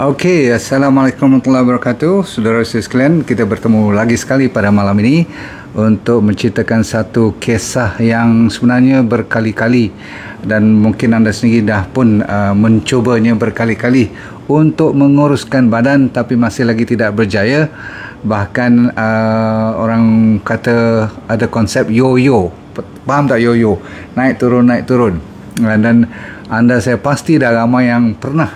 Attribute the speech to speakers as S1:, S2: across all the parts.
S1: Okey, Assalamualaikum warahmatullahi wabarakatuh. Saudara sekalian, kita bertemu lagi sekali pada malam ini untuk menceritakan satu kisah yang sebenarnya berkali-kali dan mungkin anda sendiri dah pun mencubanya berkali-kali untuk menguruskan badan tapi masih lagi tidak berjaya. Bahkan orang kata ada konsep yo-yo. Faham tak yo-yo? Naik turun. Dan anda saya pasti dah ramai yang pernah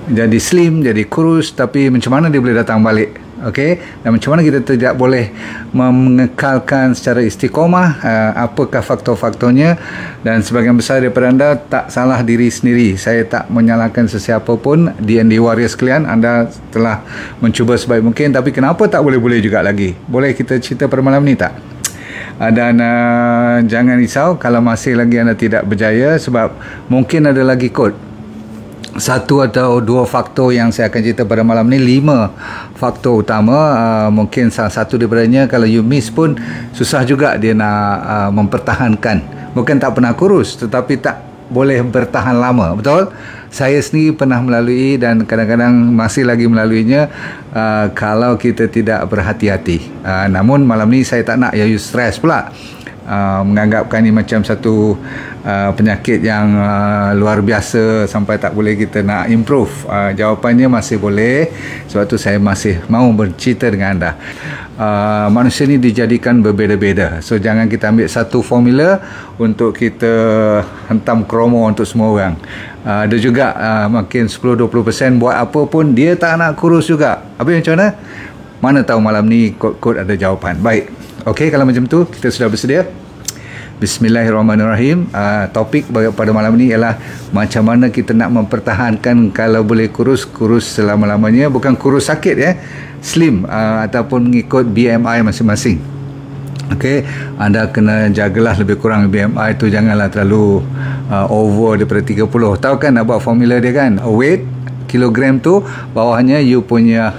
S1: jadi slim, jadi kurus, tapi macam mana dia boleh datang balik? Okey, dan macam mana kita tidak boleh mengekalkan secara istiqomah? Apakah faktor-faktornya? Dan sebagian besar daripada anda tak salah diri sendiri. Saya tak menyalahkan sesiapa pun. D&D Warrior sekalian, anda telah mencuba sebaik mungkin, tapi kenapa tak boleh-boleh juga lagi? Boleh kita cerita pada malam ni tak? Dan jangan risau kalau masih lagi anda tidak berjaya, sebab mungkin ada lagi kod. Satu atau dua faktor yang saya akan cerita pada malam ni, 5 faktor utama. Mungkin salah satu daripadanya kalau you miss pun susah juga dia nak mempertahankan. Bukan tak pernah kurus, tetapi tak boleh bertahan lama. Betul? Saya sendiri pernah melalui dan kadang-kadang masih lagi melaluinya kalau kita tidak berhati-hati. Namun malam ni saya tak nak you stres pula. Menganggapkan ini macam satu penyakit yang luar biasa sampai tak boleh kita nak improve. Jawapannya masih boleh. Sebab tu saya masih mau bercerita dengan anda. Manusia ni dijadikan berbeza-beza, so jangan kita ambil satu formula untuk kita hentam kromo untuk semua orang. Ada juga makin 10-20% buat apa pun dia tak nak kurus juga. Habis macam mana? Mana tahu malam ni kod ada jawapan. Baik, okey, kalau macam tu kita sudah bersedia. Bismillahirrahmanirrahim. Topik pada malam ini ialah macam mana kita nak mempertahankan kalau boleh kurus selama-lamanya. Bukan kurus sakit ya, slim ataupun mengikut BMI masing-masing. Okey, anda kena jagalah lebih kurang BMI tu janganlah terlalu over daripada 30. Tahu kan nak buat formula dia kan? Weight kilogram tu bawahnya you punya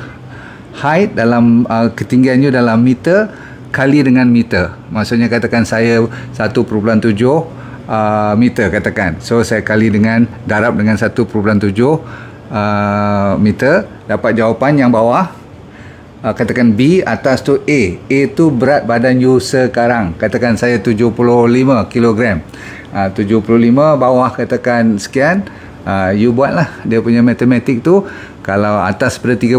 S1: height dalam ketinggian you dalam meter kali dengan meter. Maksudnya katakan saya 1.7 meter katakan. So saya kali dengan darab dengan 1.7 meter, dapat jawapan yang bawah. Katakan B, atas tu A. A tu berat badan you sekarang. Katakan saya 75 kilogram. 75 bawah katakan sekian. You buatlah dia punya matematik tu. Kalau atas pada 30,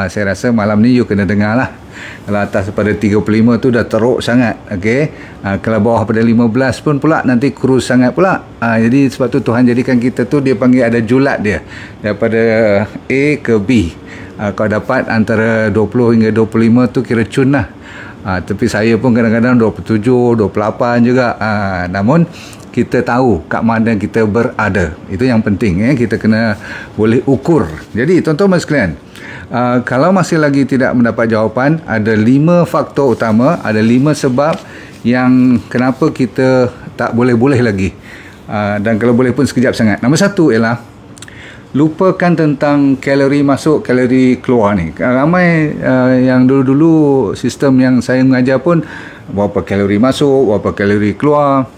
S1: saya rasa malam ni you kena dengar lah. Kalau atas pada 35 tu dah teruk sangat. Okey. Kalau bawah pada 15 pun pula nanti kurus sangat pula. Jadi sebab tu Tuhan jadikan kita tu, dia panggil ada julat dia. Daripada A ke B. Kalau dapat antara 20 hingga 25 tu kira cun lah. Tapi saya pun kadang-kadang 27, 28 juga. Namun kita tahu kat mana kita berada. Itu yang penting ya. Kita kena boleh ukur. Jadi tuan-tuan sekalian, kalau masih lagi tidak mendapat jawapan, ada 5 faktor utama, ada 5 sebab yang kenapa kita tak boleh-boleh lagi. Dan kalau boleh pun sekejap sangat. Nombor 1 ialah lupakan tentang kalori masuk, kalori keluar ni. Ramai yang dulu-dulu sistem yang saya mengajar pun berapa kalori masuk, berapa kalori keluar.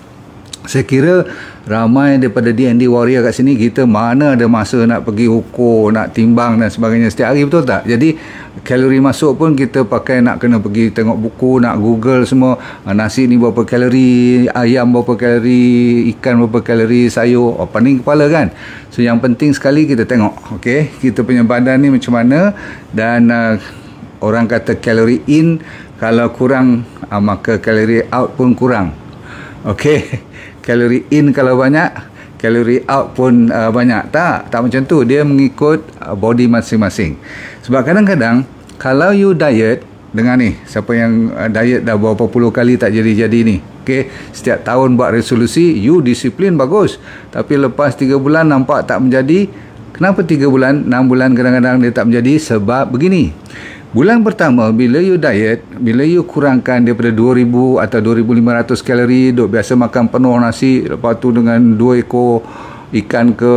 S1: Saya kira ramai daripada D&D Warrior kat sini, kita mana ada masa nak pergi ukur, nak timbang dan sebagainya setiap hari, betul tak? Jadi kalori masuk pun kita pakai nak kena pergi tengok buku, nak google semua. Nasi ni berapa kalori, ayam berapa kalori, ikan berapa kalori, sayur, pening kepala kan. So yang penting sekali kita tengok, okey, kita punya badan ni macam mana. Dan orang kata kalori in kalau kurang, maka kalori out pun kurang. Okey, kalori in kalau banyak, kalori out pun banyak. Tak macam tu. Dia mengikut body masing-masing. Sebab kadang-kadang kalau you diet dengan ni, siapa yang diet dah berapa puluh kali tak jadi-jadi ni, okey, setiap tahun buat resolusi, you disiplin bagus, tapi lepas 3 bulan nampak tak menjadi. Kenapa 3 bulan, 6 bulan kadang-kadang dia tak menjadi? Sebab begini. Bulan pertama bila you diet, bila you kurangkan daripada 2000 atau 2500 kalori, duk biasa makan penuh nasi, lepas tu dengan 2 ekor ikan ke,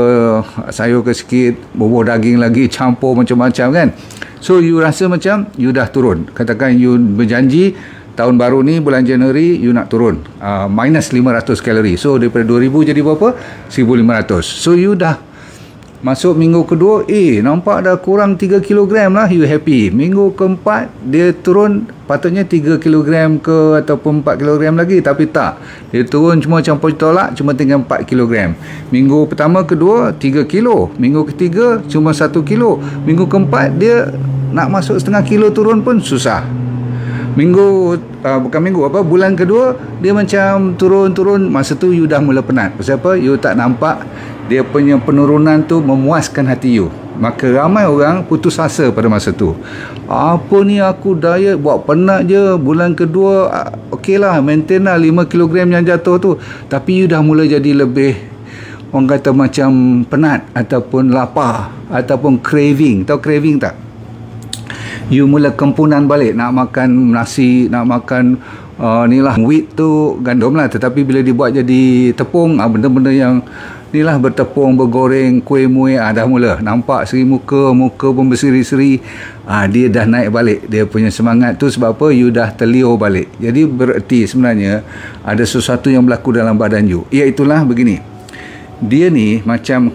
S1: sayur ke sikit, bubur daging lagi, campur macam-macam kan. So you rasa macam you dah turun. Katakan you berjanji tahun baru ni bulan Januari you nak turun minus 500 kalori. So daripada 2000 jadi berapa? 1500. So you dah Masuk minggu kedua, nampak dah kurang 3 kilogram lah, you happy. Minggu keempat, dia turun patutnya 3 kilogram ke ataupun 4 kilogram lagi, tapi tak. Dia turun cuma campur tolak, cuma tinggal 4 kilogram. Minggu pertama, kedua, 3 kilo. Minggu ketiga, cuma 1 kilo. Minggu keempat, dia nak masuk setengah kilo turun pun susah. Bulan kedua, dia macam turun-turun. Masa tu you dah mula penat. Pasal apa? You tak nampak dia punya penurunan tu memuaskan hati you. Maka ramai orang putus asa pada masa tu. Apa ni, aku diet buat penat je. Bulan kedua okey lah, maintain lah 5 kilogram yang jatuh tu. Tapi you dah mula jadi lebih, orang kata macam penat ataupun lapar ataupun craving. Tahu craving tak? You mula kempunan balik nak makan nasi, nak makan ni lah wheat tu, gandum lah, tetapi bila dibuat jadi tepung, benda-benda yang ni lah, bertepung, bergoreng, kuih muih, dah mula nampak seri muka pun berseri-seri. Dia dah naik balik dia punya semangat tu. Sebab apa? You dah terliur balik. Jadi bererti sebenarnya ada sesuatu yang berlaku dalam badan you. Iaitulah begini, dia ni macam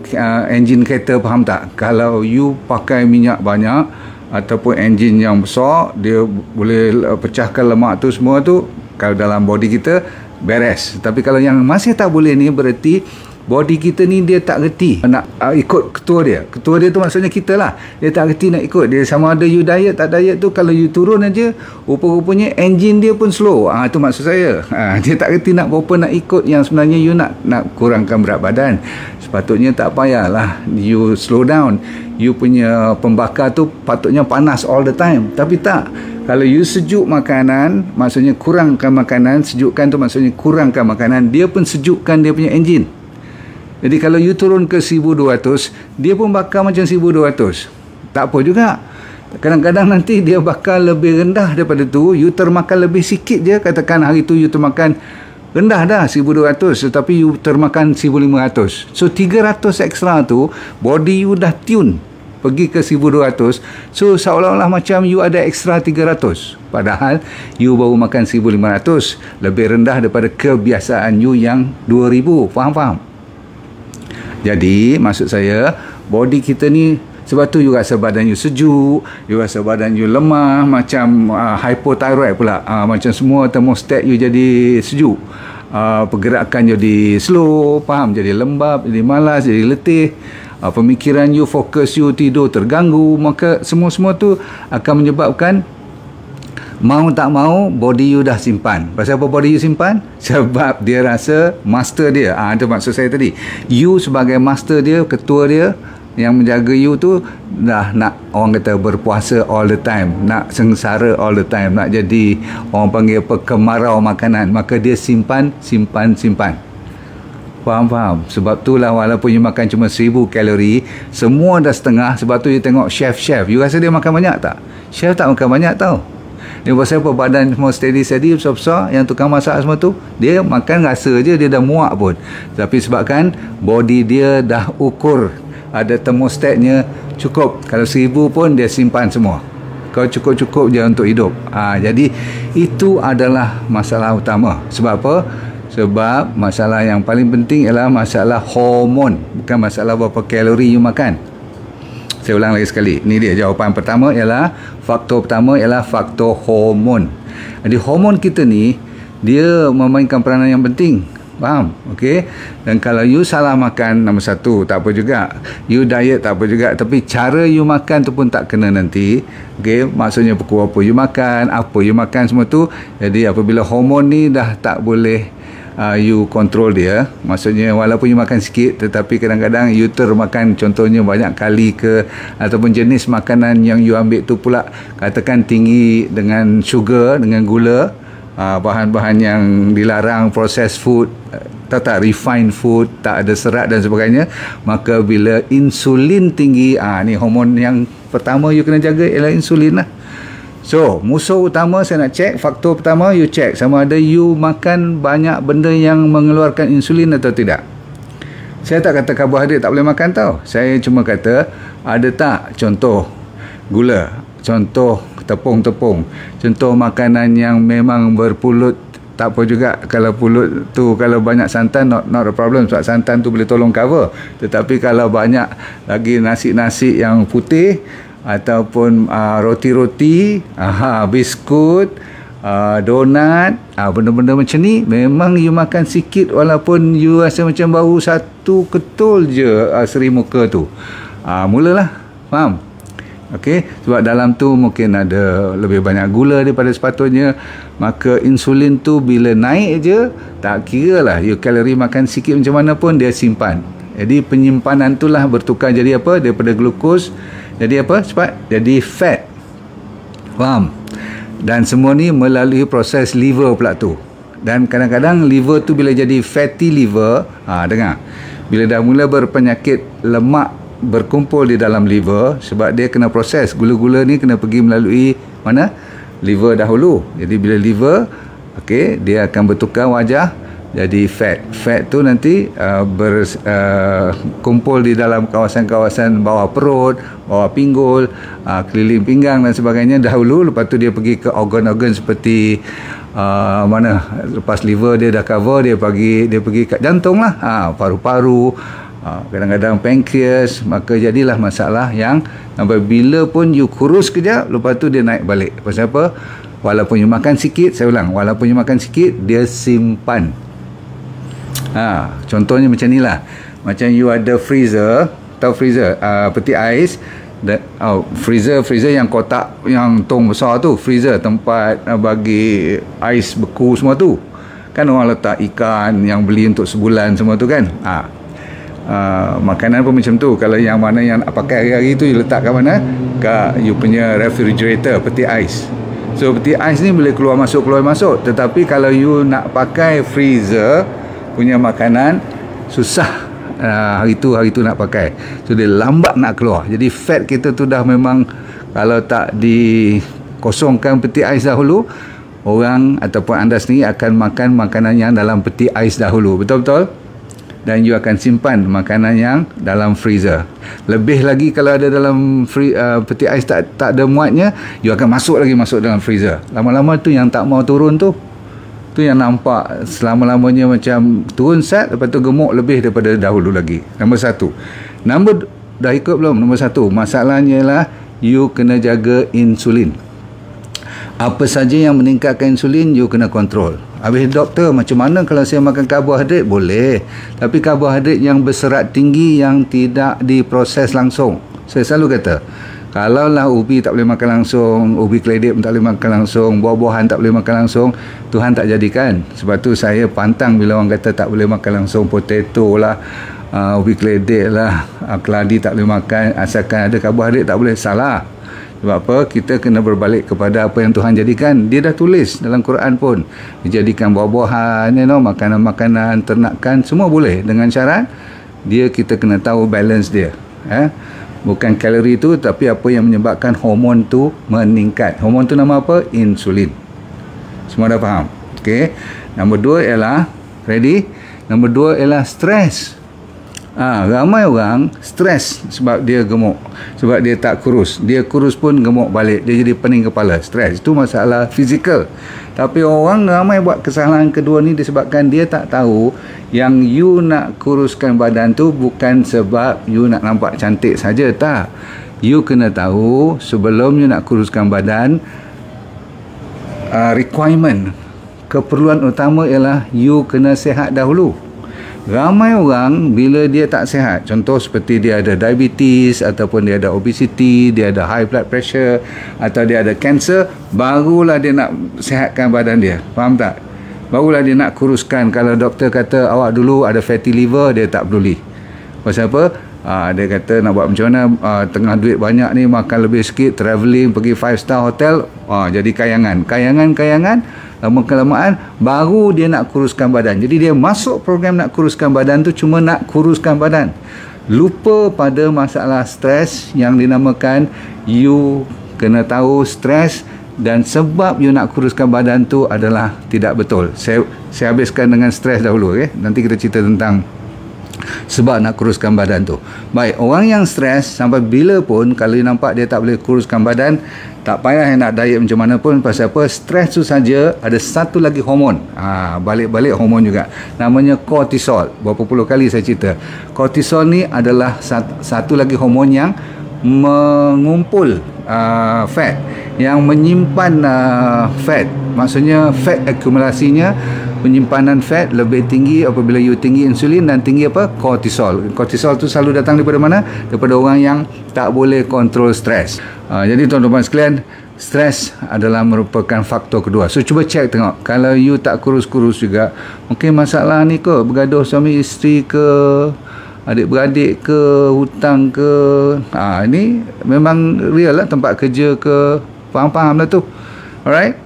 S1: enjin kereta, faham tak? Kalau you pakai minyak banyak ataupun enjin yang besar, dia boleh pecahkan lemak tu semua tu. Kalau dalam body kita beres. Tapi kalau yang masih tak boleh ni, berarti body kita ni dia tak reti nak ikut ketua dia. Ketua dia tu maksudnya kita lah. Dia tak reti nak ikut. Dia sama ada you diet tak diet tu, kalau you turun aja, rupa-rupanya enjin dia pun slow. Tu maksud saya. Dia tak reti nak berapa nak ikut yang sebenarnya you nak kurangkan berat badan. Sepatutnya tak payahlah you slow down. You punya pembakar tu patutnya panas all the time. Tapi tak. Kalau you sejuk makanan, maksudnya kurangkan makanan. Sejukkan tu maksudnya kurangkan makanan. Dia pun sejukkan dia punya enjin. Jadi kalau you turun ke 1200, dia pun bakar macam 1200. Tak apa juga. Kadang-kadang nanti dia bakar lebih rendah daripada tu. You termakan lebih sikit je. Katakan hari tu you termakan rendah dah 1200, tetapi you termakan 1500. So 300 ekstra tu, body you dah tune pergi ke 1200. So seolah-olah macam you ada ekstra 300. Padahal you baru makan 1500. Lebih rendah daripada kebiasaan you yang 2000. Faham? Jadi maksud saya, body kita ni, sebab tu you rasa badan you sejuk, you rasa badan you lemah, macam hypothyroid pula. Macam semua termostat you jadi sejuk. Pergerakan jadi slow, faham? Jadi lembab, jadi malas, jadi letih. Pemikiran you, fokus you, tidur terganggu. Maka semua-semua tu akan menyebabkan mau tak mau body you dah simpan. Pasal apa body you simpan? Sebab dia rasa master dia. Itu maksud saya tadi. You sebagai master dia, ketua dia yang menjaga you tu, dah nak, orang kata, berpuasa all the time, nak sengsara all the time, nak jadi orang panggil apa, kemarau makanan. Maka dia simpan. Faham? Sebab tu lah walaupun you makan cuma 1000 kalori, semua dah setengah. Sebab tu you tengok chef, you rasa dia makan banyak tak? Chef tak makan banyak tau. Dia pasal apa? Badan semua steady besar-besar, yang tukang masak semua tu, dia makan rasa je dia dah muak pun. Tapi sebabkan body dia dah ukur, ada termostatnya cukup. Kalau 1000 pun dia simpan semua. Kau cukup-cukup je untuk hidup. Jadi itu adalah masalah utama. Sebab apa? Sebab masalah yang paling penting ialah masalah hormon, bukan masalah berapa kalori you makan. Saya ulang lagi sekali. Ini dia jawapan pertama, ialah faktor pertama ialah faktor hormon. Jadi hormon kita ni, dia memainkan peranan yang penting. Faham? Okey. Dan kalau you salah makan, nombor satu, tak apa juga. You diet, tak apa juga. Tapi cara you makan tu pun tak kena nanti. Okey. Maksudnya pukul apa you makan semua tu. Jadi apabila hormon ni dah tak boleh you control dia, maksudnya walaupun you makan sikit, tetapi kadang-kadang you termakan, contohnya banyak kali ke, ataupun jenis makanan yang you ambil tu pula katakan tinggi dengan sugar, dengan gula, bahan-bahan yang dilarang, processed food, tak refined food, tak ada serat dan sebagainya. Maka bila insulin tinggi, ni hormon yang pertama you kena jaga ialah insulin lah. So, musuh utama saya nak cek, faktor pertama you cek sama ada you makan banyak benda yang mengeluarkan insulin atau tidak. Saya tak kata karbohidrat tak boleh makan tau. Saya cuma kata ada tak contoh gula, contoh tepung-tepung, contoh makanan yang memang berpulut tak apa juga kalau pulut tu kalau banyak santan, not a problem, sebab santan tu boleh tolong cover. Tetapi kalau banyak lagi nasi-nasi yang putih ataupun roti-roti, biskut, donat, benda-benda macam ni, memang you makan sikit walaupun you rasa macam baru satu ketul je seri muka tu, mulalah, faham? Okey, sebab dalam tu mungkin ada lebih banyak gula daripada sepatutnya, maka insulin tu bila naik je, tak kira lah you kalori makan sikit macam mana pun dia simpan. Jadi penyimpanan tu lah bertukar jadi apa? Daripada glukos jadi apa? Cepat jadi fat. Faham? Dan semua ni melalui proses liver pula tu. Dan kadang-kadang liver tu bila jadi fatty liver, dengar, bila dah mula berpenyakit lemak berkumpul di dalam liver, sebab dia kena proses, gula-gula ni kena pergi melalui mana? Liver dahulu. Jadi bila liver, okey, dia akan bertukar wajah jadi fat. Fat tu nanti berkumpul di dalam kawasan-kawasan bawah perut, bawah pinggul, keliling pinggang dan sebagainya dahulu. Lepas tu dia pergi ke organ-organ seperti mana, lepas liver dia dah cover, dia pergi kat jantung lah, paru-paru, kadang-kadang pankreas. Maka jadilah masalah yang bila pun you kurus kejap, lepas tu dia naik balik. Pasal apa? Walaupun you makan sikit, saya ulang, walaupun you makan sikit, dia simpan. Contohnya macam ni lah, macam you ada freezer, tahu freezer, peti ais, freezer yang kotak, yang tong besar tu, freezer tempat bagi ais beku semua tu kan, orang letak ikan yang beli untuk sebulan semua tu kan. Makanan pun macam tu. Kalau yang mana yang nak pakai hari-hari tu, you letak kat mana? Kat you punya refrigerator, peti ais. So peti ais ni boleh keluar masuk. Tetapi kalau you nak pakai freezer punya makanan, susah hari tu nak pakai. So dia lambat nak keluar. Jadi fat kita tu dah memang, kalau tak dikosongkan peti ais dahulu, orang ataupun anda sendiri akan makan makanan yang dalam peti ais dahulu. Betul-betul? Dan you akan simpan makanan yang dalam freezer. Lebih lagi kalau ada dalam peti ais tak ada muatnya, you akan masuk dalam freezer. Lama-lama tu yang tak mau turun tu yang nampak selama-lamanya macam turun sat, lepas tu gemuk lebih daripada dahulu lagi. Nombor satu. Dah ikut belum? Nombor satu, masalahnya ialah you kena jaga insulin. Apa saja yang meningkatkan insulin, you kena kontrol. Habis, doktor, macam mana kalau saya makan karbohidrat? Boleh. Tapi karbohidrat yang berserat tinggi yang tidak diproses langsung. Saya selalu kata, kalaulah ubi tak boleh makan langsung, ubi keledek pun tak boleh makan langsung, buah-buahan tak boleh makan langsung, Tuhan tak jadikan. Sebab tu saya pantang bila orang kata tak boleh makan langsung, potato lah, ubi keledek lah, keladi tak boleh makan, asalkan ada karbohidrat tak boleh. Salah. Sebab apa? Kita kena berbalik kepada apa yang Tuhan jadikan. Dia dah tulis dalam Quran pun, dijadikan buah-buahan, makanan-makanan ternakan, semua boleh, dengan syarat kita kena tahu balance dia. Bukan kalori tu, tapi apa yang menyebabkan hormon tu meningkat. Hormon tu nama apa? Insulin. Semua dah faham? Okey. Nombor dua ialah, ready? Nombor dua ialah stres. Ramai orang stres sebab dia gemuk, sebab dia tak kurus. Dia kurus pun gemuk balik, dia jadi pening kepala. Stres itu masalah fizikal. Tapi orang ramai buat kesalahan kedua ni disebabkan dia tak tahu yang you nak kuruskan badan tu bukan sebab you nak nampak cantik saja. Tak. You kena tahu sebelum you nak kuruskan badan, requirement, keperluan utama ialah you kena sihat dahulu. Ramai orang bila dia tak sihat, contoh seperti dia ada diabetes, ataupun dia ada obesity, dia ada high blood pressure, atau dia ada cancer, barulah dia nak sihatkan badan dia. Faham tak? Barulah dia nak kuruskan. Kalau doktor kata awak dulu ada fatty liver, dia tak peduli. Pasal apa? Dia kata nak buat macam mana, tengah duit banyak ni, makan lebih sikit, travelling, pergi 5-star hotel, jadi kayangan, lama-kelamaan baru dia nak kuruskan badan. Jadi dia masuk program nak kuruskan badan tu cuma nak kuruskan badan, lupa pada masalah stres yang dinamakan. You kena tahu stres dan sebab you nak kuruskan badan tu adalah tidak betul. Saya habiskan dengan stres dahulu, Nanti kita cerita tentang sebab nak kuruskan badan tu. Baik, orang yang stres sampai bila pun kalau nampak dia tak boleh kuruskan badan, tak payah nak diet macam mana pun. Pasal apa? Stres tu saja ada satu lagi hormon. Balik-balik hormon juga. Namanya kortisol. Berapa puluh kali saya cerita. Kortisol ni adalah satu lagi hormon yang mengumpul fat, yang menyimpan fat. Maksudnya fat akumulasinya, penyimpanan fat lebih tinggi apabila you tinggi insulin dan tinggi apa? Kortisol. Kortisol tu selalu datang daripada mana? Daripada orang yang tak boleh kontrol stres. Jadi tuan-tuan sekalian, stres adalah merupakan faktor kedua. So cuba cek tengok, kalau you tak kurus-kurus juga, mungkin masalah ni ke bergaduh suami isteri ke, adik-beradik ke, hutang ke, ini memang real lah, tempat kerja ke, faham-faham lah tu. Alright.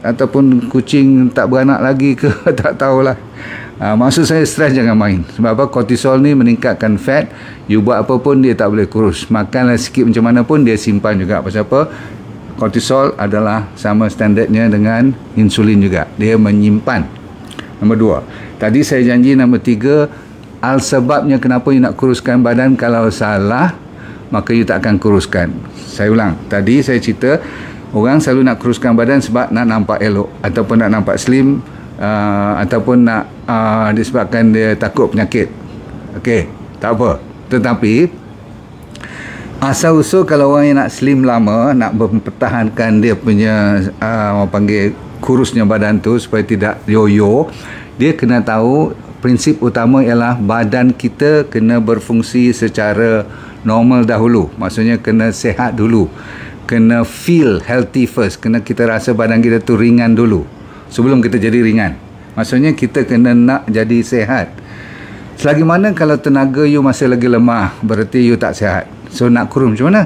S1: Ataupun kucing tak beranak lagi ke, tak tahulah. Maksud saya stres jangan main. Sebab apa? Kortisol ni meningkatkan fat. You buat apa pun dia tak boleh kurus. Makanlah sikit macam mana pun dia simpan juga. Pasal apa? Kortisol adalah sama standardnya dengan insulin juga. Dia menyimpan. Nombor 2. Tadi saya janji nombor 3, sebabnya kenapa you nak kuruskan badan. Kalau salah, maka you tak akan kuruskan. Saya ulang. Tadi saya cerita, orang selalu nak kuruskan badan sebab nak nampak elok, ataupun nak nampak slim, ataupun nak disebabkan dia takut penyakit. Okey, tak apa. Tetapi asal-usul kalau orang yang nak slim lama, nak mempertahankan dia punya orang panggil kurusnya badan tu supaya tidak yo-yo, dia kena tahu prinsip utama ialah badan kita kena berfungsi secara normal dahulu. Maksudnya kena sihat dulu. Kena feel healthy first. Kena kita rasa badan kita tu ringan dulu sebelum kita jadi ringan. Maksudnya kita kena nak jadi sihat. Selagi mana kalau tenaga you masih lagi lemah, berarti you tak sihat. So nak kurus macam mana?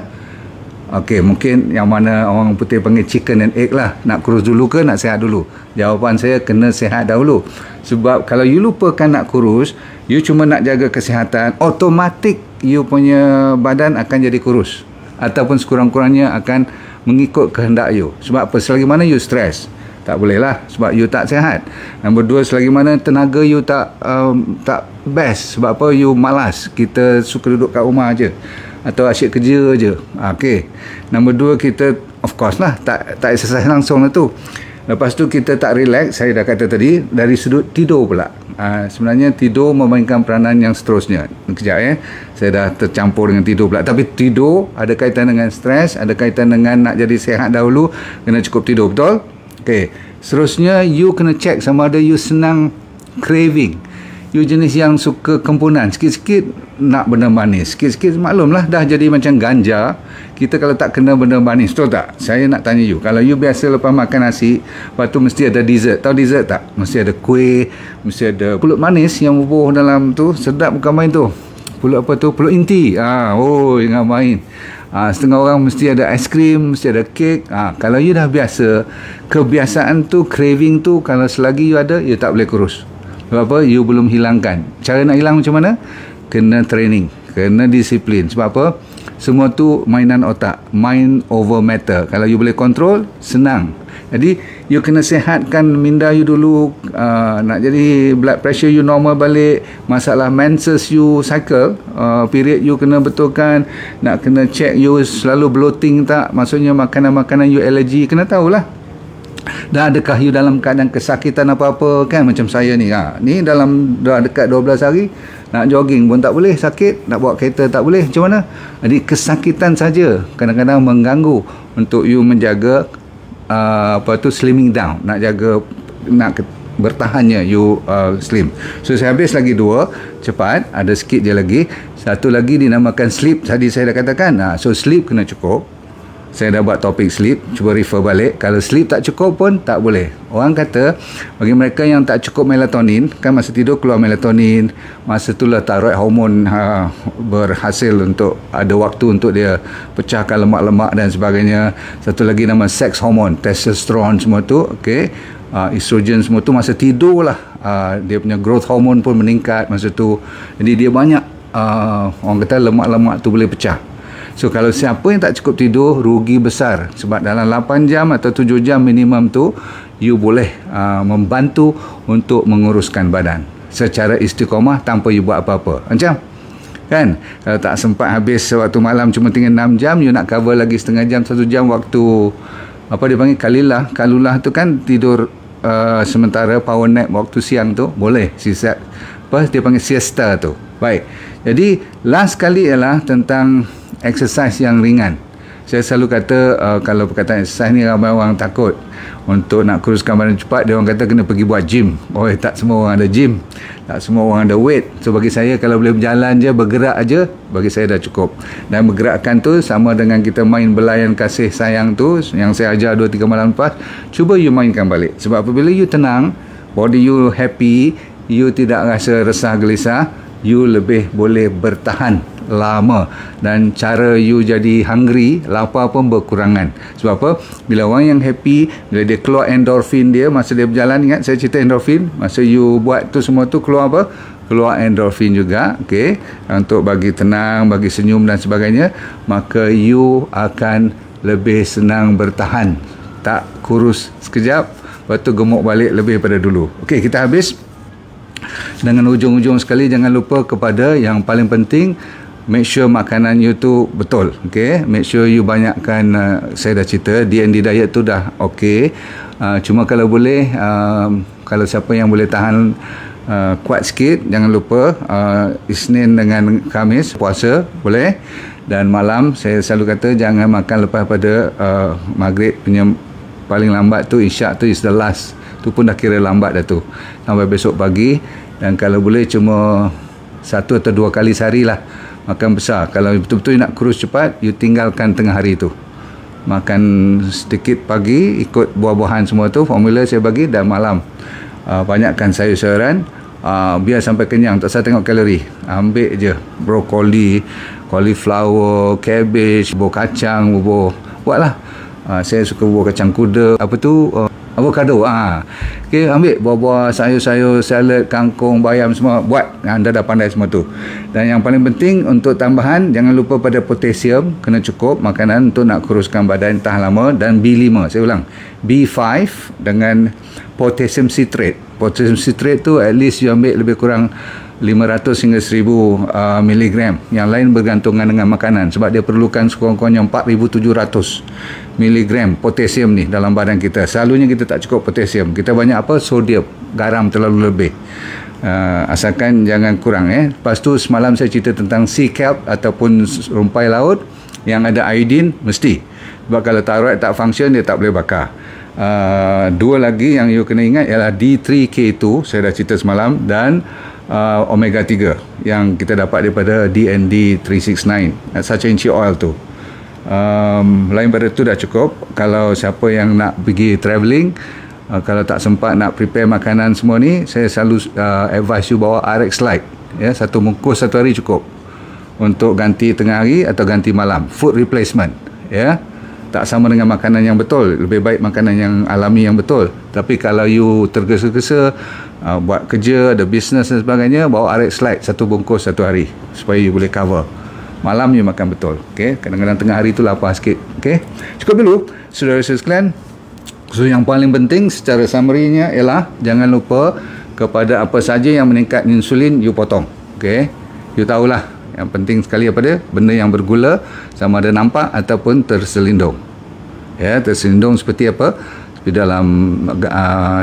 S1: Okey, mungkin yang mana orang putih panggil chicken and egg lah. Nak kurus dulu ke nak sihat dulu? Jawapan saya kena sihat dahulu. Sebab kalau you lupakan nak kurus, you cuma nak jaga kesihatan, automatik you punya badan akan jadi kurus. Ataupun sekurang-kurangnya akan mengikut kehendak you. Sebab apa? Selagi mana you stres, tak boleh lah, sebab you tak sihat. Nombor 2, selagi mana tenaga you tak best, sebab apa? You malas, kita suka duduk kat rumah aje atau asyik kerja je. Okey. Nombor 2, kita of course lah tak exercise langsung lah tu. Lepas tu kita tak relax. Saya dah kata tadi, dari sudut tidur pula. Sebenarnya tidur memainkan peranan yang seterusnya. Kejap saya dah tercampur dengan tidur pula. Tapi tidur ada kaitan dengan stres, ada kaitan dengan nak jadi sihat dahulu, kena cukup tidur, betul? Okey. Seterusnya you kena check sama ada you senang craving. You jenis yang suka kempunan, sikit-sikit nak benda manis, sikit-sikit maklumlah dah jadi macam ganja. Kita kalau tak kena benda manis, betul tak? Saya nak tanya you, kalau you biasa lepas makan nasi, lepas tu mesti ada dessert. Tahu dessert tak? Mesti ada kuih, mesti ada pulut manis yang bubuh dalam tu, sedap bukan main tu. Pulut apa tu? Pulut inti. Jangan main. Setengah orang mesti ada aiskrim, mesti ada kek. Kalau you dah biasa, kebiasaan tu, craving tu, kalau selagi you ada, you tak boleh kurus. Sebab apa? You belum hilangkan. Cara nak hilang macam mana? Kena training, kena disiplin. Sebab apa? Semua tu mainan otak, mind over matter. Kalau you boleh kontrol, senang. Jadi you kena sihatkan minda you dulu. Nak jadi blood pressure you normal balik, masalah menses you cycle, period you kena betulkan. Nak kena check you selalu bloating tak, maksudnya makanan-makanan you allergy, kena tahulah. Dan adakah you dalam keadaan kesakitan apa-apa kan, macam saya ni. Ni dalam dah dekat 12 hari, nak jogging pun tak boleh, sakit, nak bawa kereta tak boleh, macam mana? Jadi kesakitan saja kadang-kadang mengganggu untuk you menjaga slimming down, nak jaga, nak bertahannya you slim. So saya habis lagi 2, cepat, ada sikit je lagi. Satu lagi dinamakan sleep, tadi saya dah katakan. So sleep kena cukup. Saya dah buat topik sleep, cuba refer balik. Kalau sleep tak cukup pun tak boleh. Orang kata bagi mereka yang tak cukup melatonin, kan masa tidur keluar melatonin, masa itulah thyroid hormon berhasil untuk ada waktu untuk dia pecahkan lemak-lemak dan sebagainya. Satu lagi nama sex hormon, testosterone semua tu, okey. Estrogen semua tu masa tidur lah. Dia punya growth hormone pun meningkat masa tu. Jadi dia banyak orang kata lemak-lemak tu boleh pecah. So kalau siapa yang tak cukup tidur, rugi besar. Sebab dalam 8 jam atau 7 jam minimum tu, you boleh membantu untuk menguruskan badan. secara istiqamah tanpa you buat apa-apa. Macam kan, kalau tak sempat habis waktu malam cuma tinggal 6 jam, you nak cover lagi setengah jam, 1 jam waktu apa dia panggil kalulah tu kan, tidur sementara power nap waktu siang tu boleh, sisa apa dia panggil siesta tu. Baik, jadi last kali ialah tentang exercise yang ringan. Saya selalu kata kalau perkataan exercise ni ramai orang takut untuk nak kuruskan badan cepat. Dia orang kata kena pergi buat gym. Oh, tak semua orang ada gym, tak semua orang ada weight. So bagi saya, kalau boleh berjalan je, bergerak aja, bagi saya dah cukup. Dan bergerakkan tu sama dengan kita main belayan kasih sayang tu yang saya ajar 2-3 malam lepas. Cuba you mainkan balik. Sebab apabila you tenang, body you happy, you tidak rasa resah gelisah, you lebih boleh bertahan lama, dan cara you jadi hungry, lapar pun berkurangan. Sebab apa? Bila orang yang happy, bila dia keluar endorfin dia masa dia berjalan, ingat saya cerita endorfin, masa you buat tu semua tu keluar apa? Keluar endorfin juga, okey, untuk bagi tenang, bagi senyum dan sebagainya, maka you akan lebih senang bertahan, tak kurus sekejap, lepas tu gemuk balik lebih pada dulu. Okey, kita habis dengan ujung-ujung sekali. Jangan lupa kepada yang paling penting, make sure makanan you tu betul. Okay, make sure you banyakkan saya dah cerita D&D diet tu dah okay. Cuma kalau boleh, kalau siapa yang boleh tahan kuat sikit, jangan lupa Isnin dengan Khamis puasa boleh. Dan malam saya selalu kata jangan makan lepas pada maghrib punya, paling lambat tu isyak tu is the last, tu pun dah kira lambat dah tu, sampai besok pagi. Dan kalau boleh cuma 1 atau 2 kali sehari lah makan besar. Kalau betul-betul nak kurus cepat, you tinggalkan tengah hari tu, makan sedikit pagi, ikut buah-buahan semua tu, formula saya bagi. Dan malam banyakkan sayur-sayuran, biar sampai kenyang, tak usah tengok kalori. Ambil je brokoli, cauliflower, cabbage, bubur kacang, buatlah. Saya suka bubur kacang kuda, apa tu, avocado. Okay, ambil buah-buah, sayur-sayur, salad, kangkung, bayam, semua buat. Anda dah pandai semua tu. Dan yang paling penting untuk tambahan, jangan lupa pada potasium, kena cukup makanan untuk nak kuruskan badan tahan lama. Dan B5, saya ulang, B5 dengan potassium citrate. Potassium citrate tu at least you ambil lebih kurang 500 hingga 1000 miligram. Yang lain bergantungan dengan makanan, sebab dia perlukan sekurang-kurangnya 4700 miligram potasium ni dalam badan kita. Selalunya kita tak cukup potasium, kita banyak apa? Sodium, garam terlalu lebih. Asalkan jangan kurang. Lepas tu semalam saya cerita tentang sea kelp ataupun rumpai laut yang ada iodine, mesti. Sebab kalau thyroid tak function, dia tak boleh bakar. 2 lagi yang you kena ingat ialah D3K2, saya dah cerita semalam, dan omega 3 yang kita dapat daripada DND 369, Sachainchi oil tu. Lain pada tu dah cukup. Kalau siapa yang nak pergi travelling, kalau tak sempat nak prepare makanan semua ni, saya selalu advise you bawa RX Lite, ya, 1 bungkus 1 hari cukup untuk ganti tengah hari atau ganti malam, food replacement, ya. Tak sama dengan makanan yang betul, lebih baik makanan yang alami yang betul. Tapi kalau you tergesa-gesa buat kerja, ada bisnes dan sebagainya, bawa RX Lite 1 bungkus 1 hari supaya you boleh cover. Malam you makan betul. Okay? Kadang-kadang tengah hari tu lapar sikit. Okay? Cukup dulu, saudara-saudara sekalian. So yang paling penting secara summary-nya ialah jangan lupa kepada apa saja yang meningkat insulin, you potong. Okay? You tahulah, yang penting sekali apa dia? Benda yang bergula, sama ada nampak ataupun terselindung. Ya, terselindung seperti apa? Seperti dalam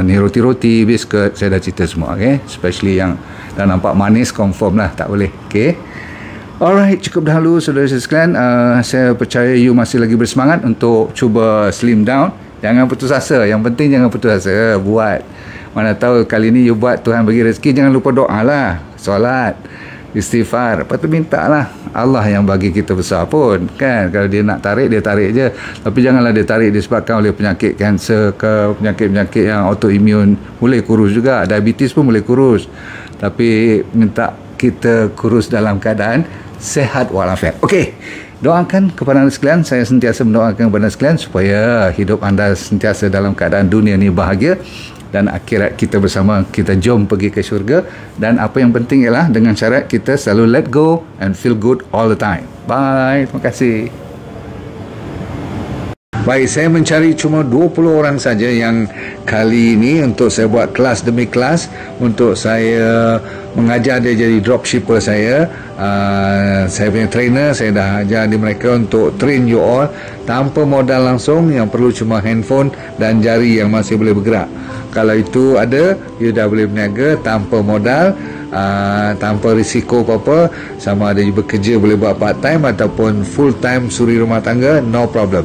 S1: ni roti-roti, biskut, saya dah cerita semua. Okay? Especially yang dah nampak manis, confirm lah, tak boleh. Okay? Alright, cukup dahulu saudara-saudara sekalian. Saya percaya you masih lagi bersemangat untuk cuba slim down. Jangan putus asa. Yang penting jangan putus asa. Buat. Mana tahu kali ni you buat, Tuhan bagi rezeki. Jangan lupa doa lah. Solat, istighfar. Lepas tu minta lah. Allah yang bagi kita besar pun. Kan? Kalau dia nak tarik, dia tarik je. Tapi janganlah dia tarik disebabkan oleh penyakit kanser ke penyakit-penyakit yang autoimmune. Boleh kurus juga. Diabetes pun boleh kurus. Tapi minta kita kurus dalam keadaan sehat walafiat. Okey, doakan kepada anda sekalian. Saya sentiasa mendoakan kepada anda sekalian supaya hidup anda sentiasa dalam keadaan dunia ni bahagia dan akhirat kita bersama, kita jom pergi ke syurga. Dan apa yang penting ialah dengan syarat kita selalu let go and feel good all the time. Bye. Terima kasih. Baik, saya mencari cuma 20 orang saja yang kali ini untuk saya buat kelas demi kelas, untuk saya mengajar dia jadi dropshipper saya. Saya punya trainer, saya dah ajar di mereka untuk train you all tanpa modal langsung, yang perlu cuma handphone dan jari yang masih boleh bergerak. Kalau itu ada, you dah boleh berniaga tanpa modal, tanpa risiko apa-apa. Sama ada you bekerja boleh buat part time ataupun full time suri rumah tangga, no problem.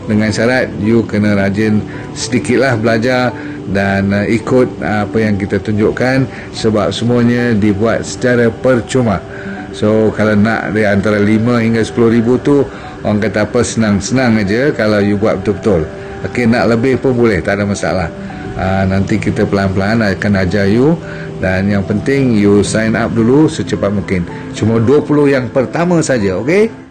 S1: Dengan syarat you kena rajin sedikitlah belajar dan ikut apa yang kita tunjukkan, sebab semuanya dibuat secara percuma. So kalau nak dari antara 5 hingga 10 ribu tu, orang kata apa, senang-senang aja kalau you buat betul-betul. Okey, nak lebih pun boleh, tak ada masalah. Nanti kita pelan-pelan akan ajar you, dan yang penting you sign up dulu secepat mungkin. Cuma 20 yang pertama saja, okey?